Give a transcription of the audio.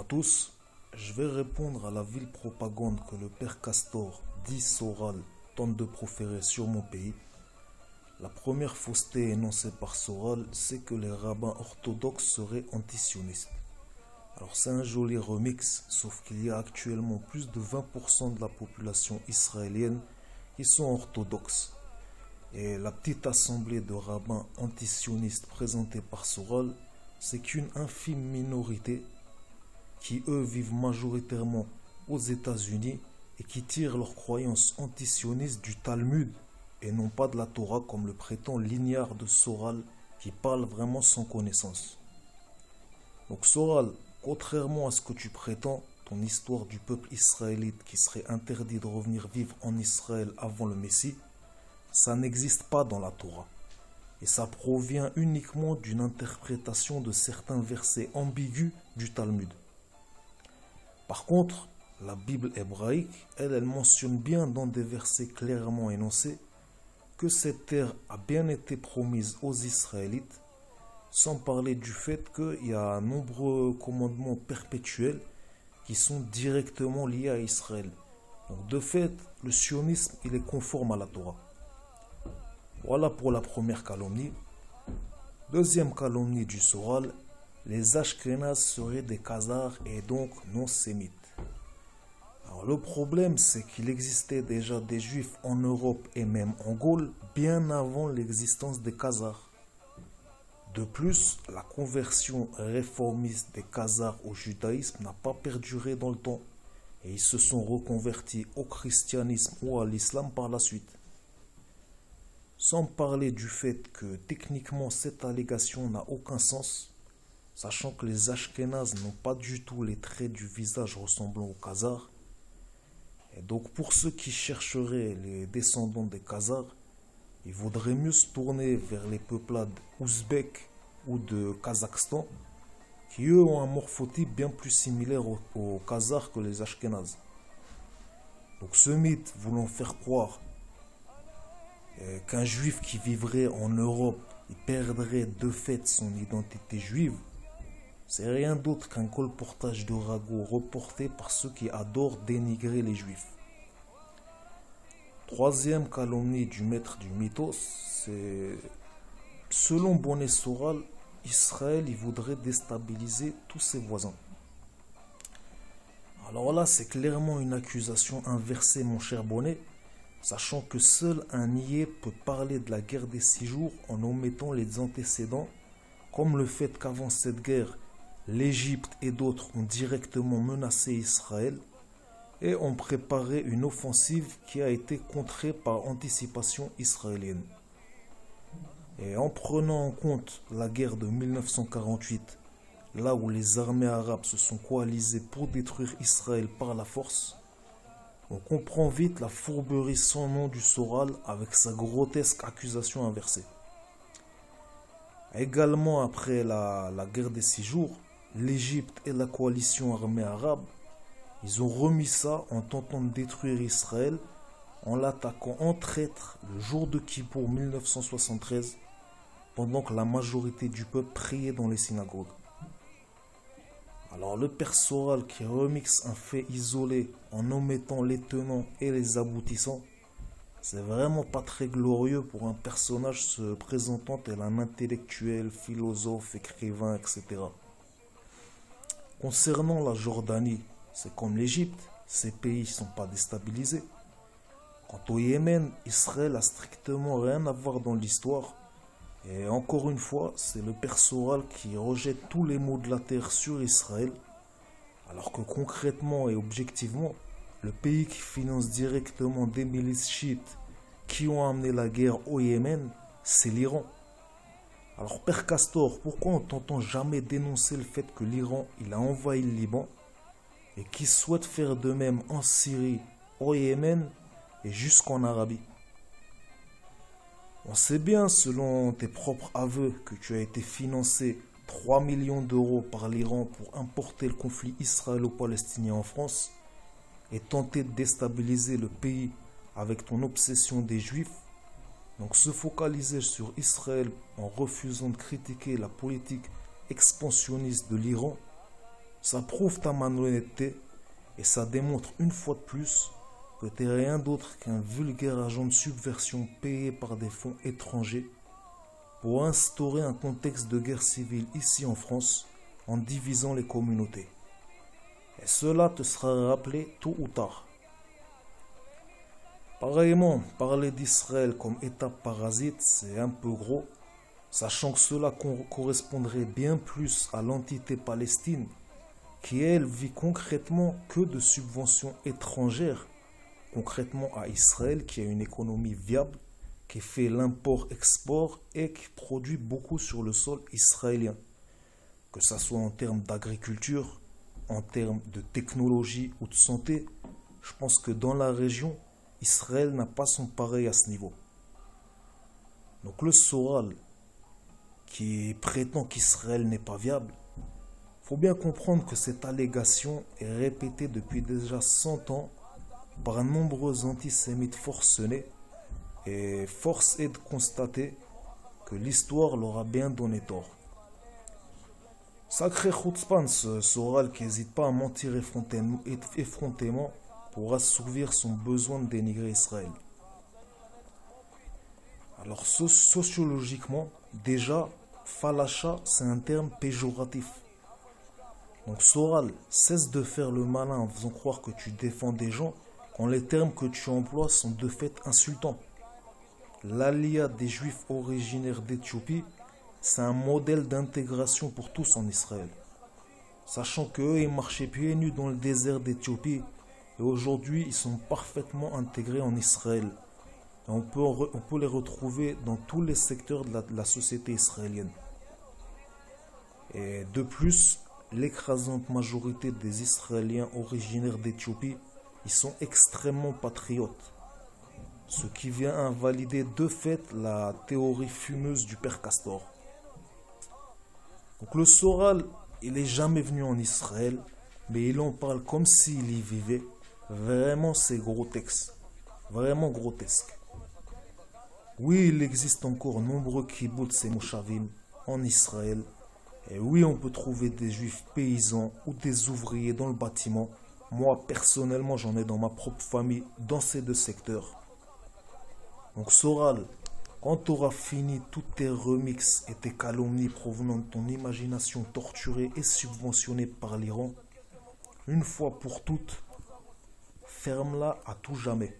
tous, je vais répondre à la vile propagande que le père Castor, dit Soral, tente de proférer sur mon pays. La première fausseté énoncée par Soral, c'est que les rabbins orthodoxes seraient antisionistes. Alors c'est un joli remix, sauf qu'il y a actuellement plus de 20% de la population israélienne qui sont orthodoxes. Et la petite assemblée de rabbins antisionistes présentée par Soral, c'est qu'une infime minorité qui eux vivent majoritairement aux États-Unis et qui tirent leurs croyances antisionistes du Talmud et non pas de la Torah comme le prétend l'ignare de Soral qui parle vraiment sans connaissance. Donc Soral, contrairement à ce que tu prétends, ton histoire du peuple israélite qui serait interdit de revenir vivre en Israël avant le Messie, ça n'existe pas dans la Torah. Et ça provient uniquement d'une interprétation de certains versets ambigus du Talmud. Par contre, la Bible hébraïque, elle mentionne bien dans des versets clairement énoncés que cette terre a bien été promise aux Israélites, sans parler du fait qu'il y a nombreux commandements perpétuels qui sont directement liés à Israël. Donc de fait, le sionisme, il est conforme à la Torah. Voilà pour la première calomnie. Deuxième calomnie du Soral, les Ashkénazes seraient des Khazars et donc non sémites. Alors le problème, c'est qu'il existait déjà des Juifs en Europe et même en Gaule bien avant l'existence des Khazars. De plus, la conversion réformiste des Khazars au judaïsme n'a pas perduré dans le temps et ils se sont reconvertis au christianisme ou à l'islam par la suite. Sans parler du fait que techniquement cette allégation n'a aucun sens, sachant que les Ashkénazes n'ont pas du tout les traits du visage ressemblant aux Khazars. Et donc pour ceux qui chercheraient les descendants des Khazars, il vaudrait mieux se tourner vers les peuplades ouzbeks ou de Kazakhstan, qui eux ont un morphotype bien plus similaire aux Khazars que les Ashkénazes. Donc ce mythe voulant faire croire qu'un juif qui vivrait en Europe, il perdrait de fait son identité juive, c'est rien d'autre qu'un colportage de ragots reporté par ceux qui adorent dénigrer les juifs. Troisième calomnie du maître du mythos, c'est selon Bonnet Soral, Israël il voudrait déstabiliser tous ses voisins. Alors là, c'est clairement une accusation inversée, mon cher Bonnet, sachant que seul un niais peut parler de la guerre des 6 jours en omettant les antécédents, comme le fait qu'avant cette guerre, l'Égypte et d'autres ont directement menacé Israël et ont préparé une offensive qui a été contrée par anticipation israélienne. Et en prenant en compte la guerre de 1948, là où les armées arabes se sont coalisées pour détruire Israël par la force, on comprend vite la fourberie sans nom du Soral avec sa grotesque accusation inversée. Également après la guerre des 6 jours, l'Égypte et la coalition armée arabe, ils ont remis ça en tentant de détruire Israël en l'attaquant en traître le jour de Kippour 1973 pendant que la majorité du peuple priait dans les synagogues. Alors le père Soral qui remixe un fait isolé en omettant les tenants et les aboutissants, c'est vraiment pas très glorieux pour un personnage se présentant tel un intellectuel, philosophe, écrivain, etc. Concernant la Jordanie, c'est comme l'Égypte, ces pays ne sont pas déstabilisés. Quant au Yémen, Israël a strictement rien à voir dans l'histoire. Et encore une fois, c'est le père Soral qui rejette tous les maux de la terre sur Israël, alors que concrètement et objectivement, le pays qui finance directement des milices chiites qui ont amené la guerre au Yémen, c'est l'Iran. Alors père Castor, pourquoi on t'entend jamais dénoncer le fait que l'Iran il a envahi le Liban et qu'il souhaite faire de même en Syrie, au Yémen et jusqu'en Arabie? On sait bien, selon tes propres aveux, que tu as été financé 3 millions d'euros par l'Iran pour importer le conflit israélo-palestinien en France et tenter de déstabiliser le pays avec ton obsession des Juifs. Donc se focaliser sur Israël en refusant de critiquer la politique expansionniste de l'Iran, Ça prouve ta malhonnêteté et ça démontre une fois de plus que t'es rien d'autre qu'un vulgaire agent de subversion payé par des fonds étrangers pour instaurer un contexte de guerre civile ici en France en divisant les communautés. Et cela te sera rappelé tôt ou tard. Pareillement, parler d'Israël comme État parasite, c'est un peu gros, sachant que cela correspondrait bien plus à l'entité Palestine, qui elle vit concrètement que de subventions étrangères, concrètement à Israël qui a une économie viable, qui fait l'import-export et qui produit beaucoup sur le sol israélien, que ce soit en termes d'agriculture, en termes de technologie ou de santé. Je pense que dans la région, Israël n'a pas son pareil à ce niveau. Donc le Soral, qui prétend qu'Israël n'est pas viable, faut bien comprendre que cette allégation est répétée depuis déjà 100 ans par nombreux antisémites forcenés, et force est de constater que l'histoire leur a bien donné tort. Sacré chutzpan, ce Soral qui n'hésite pas à mentir effrontément pour assouvir son besoin de dénigrer Israël. Alors sociologiquement, déjà, Falacha, c'est un terme péjoratif. Donc Soral, cesse de faire le malin en faisant croire que tu défends des gens quand les termes que tu emploies sont de fait insultants. L'alia des juifs originaires d'Éthiopie, c'est un modèle d'intégration pour tous en Israël. Sachant qu'eux, ils marchaient pieds nus dans le désert d'Éthiopie et aujourd'hui, ils sont parfaitement intégrés en Israël. Et on peut les retrouver dans tous les secteurs de la société israélienne. Et de plus, l'écrasante majorité des Israéliens originaires d'Éthiopie, ils sont extrêmement patriotes. Ce qui vient invalider de fait la théorie fumeuse du père Castor. Donc le Soral, il n'est jamais venu en Israël, mais il en parle comme s'il y vivait. Vraiment, c'est grotesque. Vraiment grotesque. Oui, il existe encore nombreux kibbutz et moshavim en Israël. Et oui, on peut trouver des juifs paysans ou des ouvriers dans le bâtiment. Moi, personnellement, j'en ai dans ma propre famille, dans ces deux secteurs. Donc Soral, quand tu auras fini tous tes remixes et tes calomnies provenant de ton imagination torturée et subventionnée par l'Iran, une fois pour toutes, ferme-la à tout jamais.